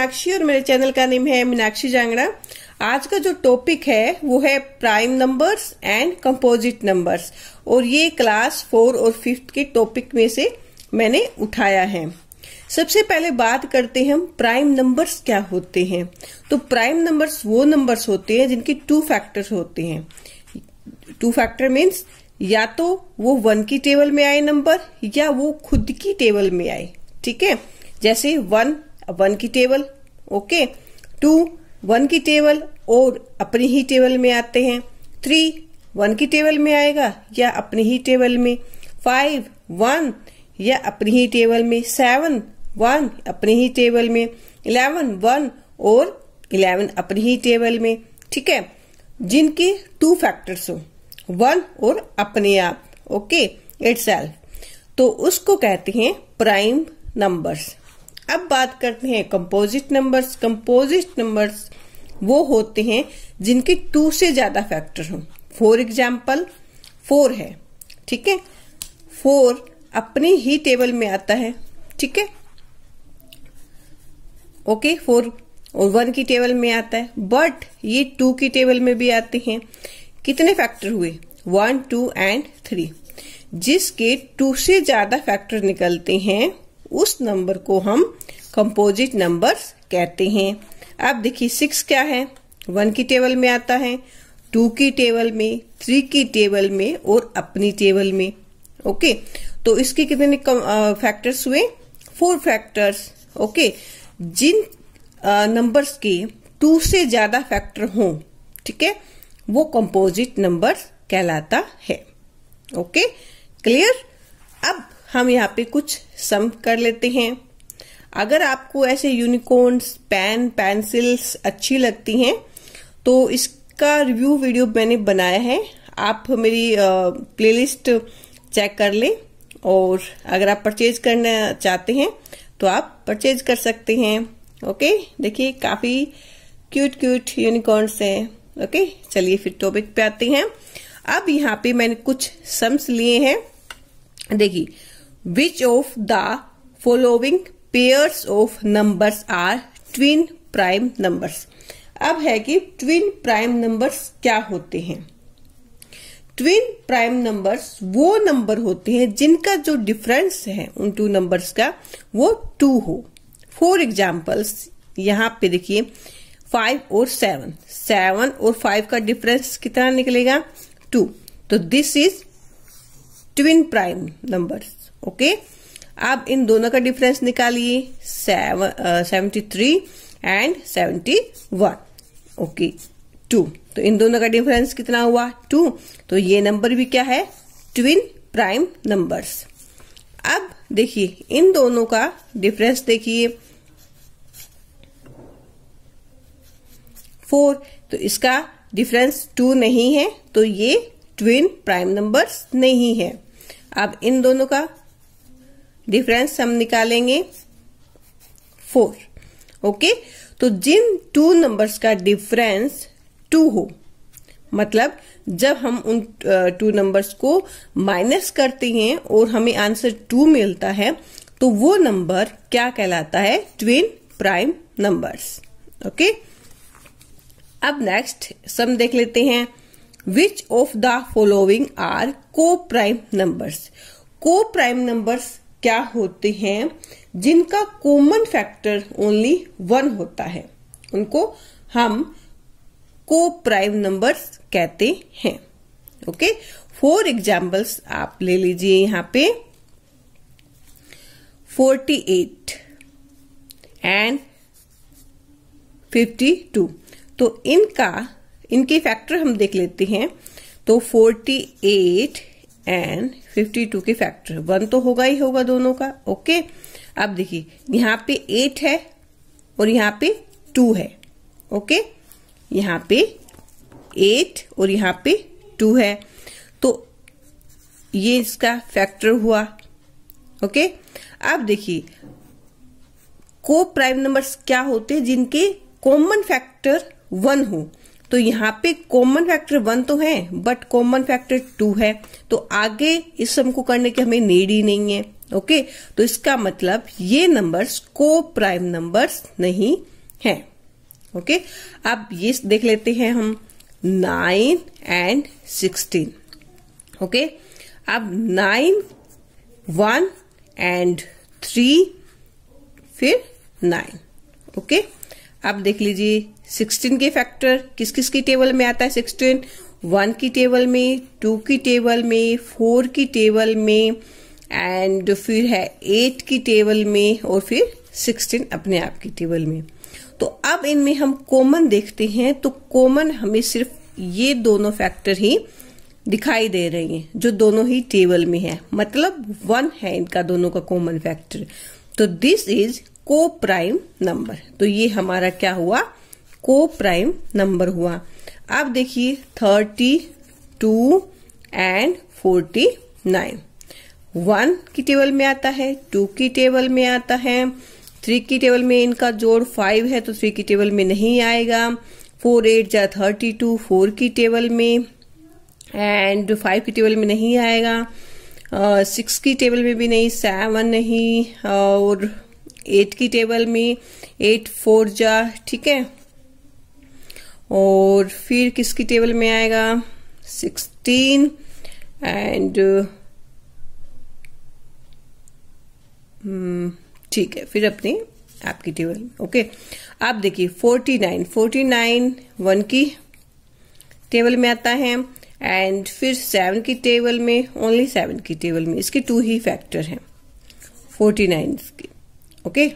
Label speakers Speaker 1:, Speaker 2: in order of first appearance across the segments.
Speaker 1: मीनाक्षी और मेरे चैनल का नेम है मीनाक्षी जांगड़ा। आज का जो टॉपिक है वो है prime numbers and composite numbers और ये क्लास 4 और 5 के टॉपिक में से मैंने उठाया है। सबसे पहले बात करते हैं हम प्राइम नंबर्स क्या होते हैं। तो प्राइम नंबर्स वो नंबर्स होते हैं जिनके 2 फैक्टर्स होते हैं। 2 फैक्टर मीन्स या तो वो 1 की टेबल में आए नंबर या वो खुद की टेबल में आए। ठीक है, जैसे 1 की टेबल, ओके, 2 1 की टेबल और अपनी ही टेबल में आते हैं, 3 1 की टेबल में आएगा या अपनी ही टेबल में, 5 1 या अपनी ही टेबल में, 7 1 अपनी ही टेबल में, 11 1 और 11 अपनी ही टेबल में। ठीक है, जिनके 2 फैक्टर्स हो, 1 और अपने आप, ओके, इटसेल्फ, तो उसको कहते हैं प्राइम नंबर्स। अब बात करते हैं कंपोजिट नंबर्स। कंपोजिट नंबर्स वो होते हैं जिनके 2 से ज्यादा फैक्टर हों। फॉर एग्जाम्पल 4 है, ठीक है, 4 अपनी ही टेबल में आता है, ठीक है, ओके, 4 और 1 की टेबल में आता है, बट ये 2 की टेबल में भी आते हैं। कितने फैक्टर हुए? 1 2 एंड 3। जिसके 2 से ज्यादा फैक्टर निकलते हैं उस नंबर को हम कंपोजिट नंबर्स कहते हैं। अब देखिए 6 क्या है? 1 की टेबल में आता है, 2 की टेबल में, 3 की टेबल में और अपनी टेबल में। ओके, तो इसके कितने फैक्टर्स हुए? 4 फैक्टर्स। ओके, जिन नंबर्स के 2 से ज्यादा फैक्टर हों, ठीक है, वो कंपोजिट नंबर्स कहलाता है। Okay, clear? अब हम यहाँ पे कुछ सम कर लेते हैं। अगर आपको ऐसे यूनिकॉर्न्स, पेन, पेंसिल्स अच्छी लगती हैं तो इसका रिव्यू वीडियो मैंने बनाया है, आप मेरी प्लेलिस्ट चेक कर लें और अगर आप परचेज करना चाहते हैं तो आप परचेज कर सकते हैं। ओके, देखिए काफी क्यूट यूनिकॉर्न्स हैं। ओके, चलिए फिर टॉपिक पे आते हैं। अब यहाँ पे मैंने कुछ सम्स लिए हैं। देखिए, Which of the following pairs of numbers are twin prime numbers? अब है कि twin prime numbers क्या होते हैं। twin prime numbers वो नंबर होते हैं जिनका जो डिफरेंस है उन 2 नंबर्स का वो 2 हो। फॉर एग्जाम्पल्स यहाँ पे देखिए 5 और 7 और 5 का डिफरेंस कितना निकलेगा? 2। तो this is twin prime numbers. Okay, आप इन दोनों का डिफरेंस निकालिए, 73 एंड 71। ओके, 2। तो इन दोनों का डिफरेंस कितना हुआ? 2। तो ये नंबर भी क्या है? Twin prime numbers. अब देखिए इन दोनों का डिफरेंस देखिए, 4, तो इसका डिफरेंस 2 नहीं है, तो ये ट्विन प्राइम नंबर्स नहीं है। अब इन दोनों का डिफरेंस हम निकालेंगे 4। ओके, तो जिन 2 नंबर्स का डिफरेंस 2 हो, मतलब जब हम उन 2 नंबर्स को माइनस करते हैं और हमें आंसर 2 मिलता है तो वो नंबर क्या कहलाता है? Twin prime numbers. ओके, अब नेक्स्ट सम देख लेते हैं। Which of the following are co-prime numbers? Co-prime numbers क्या होते हैं? जिनका कॉमन फैक्टर ओनली 1 होता है, उनको हम co-prime numbers कहते हैं। ओके, फॉर एग्जाम्पल्स आप ले लीजिए यहाँ पे 48 एंड 52। तो इनके फैक्टर हम देख लेते हैं। तो 48 एंड 52 के फैक्टर 1 तो होगा ही होगा दोनों का। ओके, अब देखिए यहाँ पे 8 है और यहाँ पे 2 है। ओके, यहाँ पे 8 और यहाँ पे 2 है, तो ये इसका फैक्टर हुआ। ओके, अब देखिए को प्राइम नंबर्स क्या होते हैं? जिनके कॉमन फैक्टर 1 हो। तो यहाँ पे कॉमन फैक्टर 1 तो है बट कॉमन फैक्टर 2 है, तो आगे इस सम को करने की हमें नीड ही नहीं है। ओके, तो इसका मतलब ये नंबर्स को प्राइम नंबर्स नहीं है। ओके, अब ये देख लेते हैं हम 9 एंड 16। ओके, अब 9, 1 एंड 3, फिर 9। ओके, अब देख लीजिए 16 के फैक्टर किस किस की टेबल में आता है। 16 1 की टेबल में, 2 की टेबल में, 4 की टेबल में, एंड फिर है 8 की टेबल में, और फिर 16 अपने आप की टेबल में। तो अब इनमें हम कॉमन देखते हैं, तो कॉमन हमें सिर्फ ये दोनों फैक्टर ही दिखाई दे रही हैं जो दोनों ही टेबल में है, मतलब 1 है इनका दोनों का कॉमन फैक्टर। तो दिस इज को प्राइम नंबर। तो ये हमारा क्या हुआ, को प्राइम नंबर हुआ। अब देखिए 32 एंड 49, 1 की टेबल में आता है, 2 की टेबल में आता है, 3 की टेबल में इनका जोड़ 5 है तो 3 की टेबल में नहीं आएगा। 4 8 जा 32 4 की टेबल में, एंड 5 की टेबल में नहीं आएगा। 6 की टेबल में भी नहीं, 7 नहीं, और 8 की टेबल में 8 4 जा, ठीक है। और फिर किसकी टेबल में आएगा 16 एंड ठीक है, फिर अपनी आपकी टेबल में। ओके, अब देखिए 49 1 की टेबल में आता है, एंड फिर 7 की टेबल में, ओनली 7 की टेबल में। इसके 2 ही फैक्टर हैं 49 के। ओके,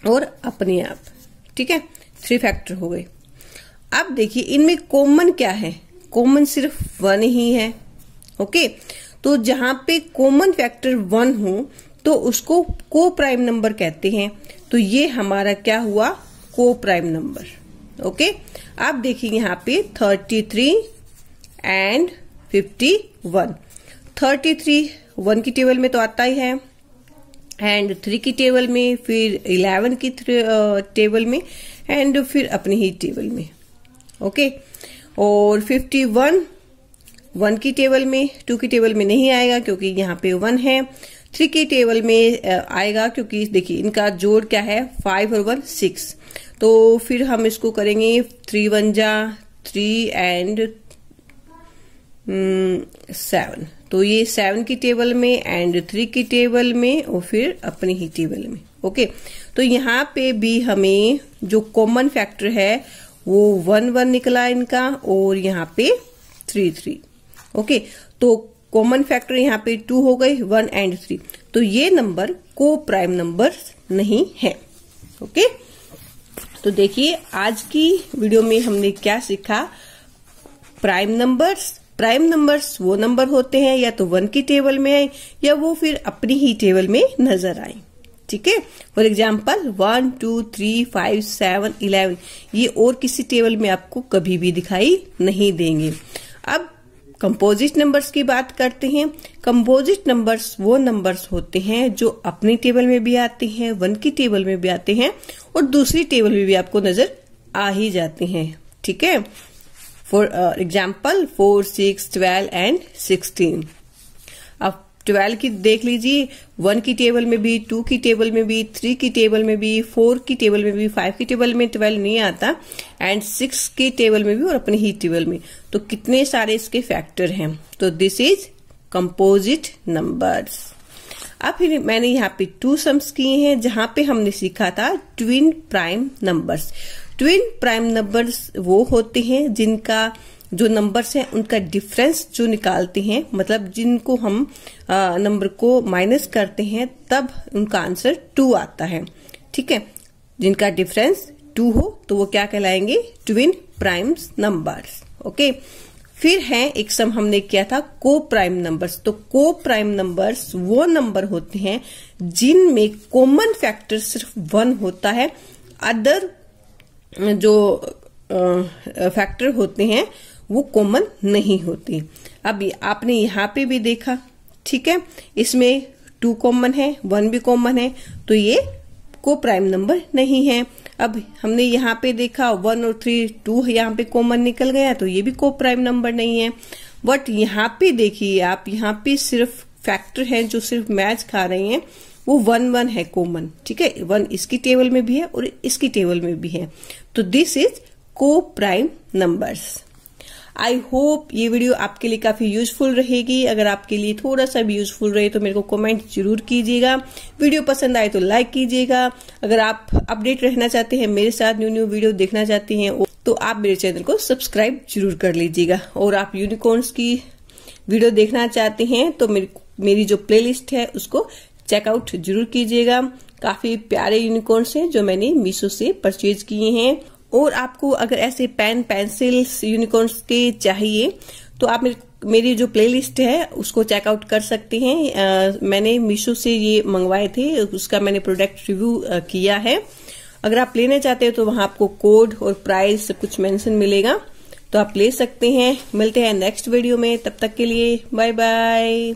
Speaker 1: और अपने आप, ठीक है, 3 फैक्टर हो गए। अब देखिए इनमें कॉमन क्या है, कॉमन सिर्फ 1 ही है। ओके, तो जहां पे कॉमन फैक्टर 1 हो तो उसको को प्राइम नंबर कहते हैं। तो ये हमारा क्या हुआ, को प्राइम नंबर। ओके, अब देखिए यहाँ पे 33 एंड 51। 33 1 की टेबल में तो आता ही है, एंड 3 की टेबल में, फिर 11 की टेबल में, एंड फिर अपनी ही टेबल में। ओके, और 51 1 की टेबल में, 2 की टेबल में नहीं आएगा क्योंकि यहाँ पे 1 है। 3 की टेबल में आएगा क्योंकि देखिए इनका जोड़ क्या है 5 और 1 6। तो फिर हम इसको करेंगे 3 1 जा 3 एंड 7। तो ये 7 की टेबल में, एंड 3 की टेबल में, और फिर अपनी ही टेबल में। ओके, तो यहाँ पे भी हमें जो कॉमन फैक्टर है वो 1 1 निकला इनका, और यहाँ पे 3 3। ओके, तो कॉमन फैक्टर यहाँ पे 2 हो गए, 1 एंड 3। तो ये नंबर को प्राइम नंबर नहीं है। ओके, तो देखिए आज की वीडियो में हमने क्या सीखा। प्राइम नंबर्स वो नंबर होते हैं या तो 1 की टेबल में आए या वो फिर अपनी ही टेबल में नजर आए। ठीक है, फॉर एग्जाम्पल 1 2 3 5 7 11 ये और किसी टेबल में आपको कभी भी दिखाई नहीं देंगे। अब कंपोजिट नंबर्स की बात करते हैं। कंपोजिट नंबर्स वो नंबर्स होते हैं जो अपनी टेबल में भी आते हैं, 1 की टेबल में भी आते हैं, और दूसरी टेबल में भी आपको नजर आ ही जाते हैं। ठीक है, फॉर एग्जाम्पल 4 6 12 एंड 16। अब 12 की देख लीजिए, 1 की टेबल में भी, 2 की टेबल में भी, 3 की टेबल में भी, 4 की टेबल में भी, 5 की टेबल में 12 नहीं आता, एंड 6 की टेबल में भी और अपनी ही टेबल में। तो कितने सारे इसके फैक्टर हैं। तो दिस इज कंपोजिट नंबर्स। अब फिर मैंने यहाँ पे 2 सम्स किए हैं जहां पे हमने सीखा था twin prime numbers. Twin prime numbers वो होते हैं जिनका जो नंबर्स हैं उनका डिफरेंस जो निकालते हैं, मतलब जिनको हम नंबर को माइनस करते हैं तब उनका आंसर 2 आता है। ठीक है, जिनका डिफरेंस 2 हो तो वो क्या कहलाएंगे, ट्विन प्राइम नंबर्स। ओके, फिर है एक सम हमने किया था को प्राइम नंबर्स। तो को प्राइम नंबर्स वो नंबर होते हैं जिनमें कॉमन फैक्टर सिर्फ 1 होता है, अदर जो फैक्टर होते हैं वो कॉमन नहीं होती। अब आपने यहाँ पे भी देखा, ठीक है, इसमें 2 कॉमन है, 1 भी कॉमन है, तो ये को प्राइम नंबर नहीं है। अब हमने यहाँ पे देखा 1 और 3 2 यहाँ पे कॉमन निकल गया, तो ये भी को प्राइम नंबर नहीं है। बट यहाँ पे देखिए आप, यहाँ पे सिर्फ फैक्टर हैं जो सिर्फ मैच खा रहे हैं, वो 1 है कॉमन, ठीक है। 1 इसकी टेबल में भी है और इसकी टेबल में भी है, तो दिस इज को प्राइम नंबर्स। आई होप ये वीडियो आपके लिए काफी यूजफुल रहेगी। अगर आपके लिए थोड़ा सा भी यूजफुल रहे तो मेरे को कमेंट जरूर कीजिएगा। वीडियो पसंद आए तो लाइक कीजिएगा। अगर आप अपडेट रहना चाहते हैं, मेरे साथ न्यू वीडियो देखना चाहते हैं, तो आप मेरे चैनल को सब्सक्राइब जरूर कर लीजिएगा। और आप यूनिकॉर्न्स की वीडियो देखना चाहते हैं तो मेरी जो प्लेलिस्ट है उसको चेकआउट जरूर कीजिएगा। काफी प्यारे यूनिकॉर्न्स हैं जो मैंने मीशो से परचेज किए हैं। और आपको अगर ऐसे पेन पेंसिल्स यूनिकॉर्न्स के चाहिए तो आप मेरी जो प्लेलिस्ट है उसको चेकआउट कर सकते हैं। मैंने मीशो से ये मंगवाए थे, उसका मैंने प्रोडक्ट रिव्यू किया है। अगर आप लेना चाहते हैं तो वहां आपको कोड और प्राइस सब कुछ मेंशन मिलेगा, तो आप ले सकते हैं। मिलते हैं नेक्स्ट वीडियो में, तब तक के लिए बाय बाय।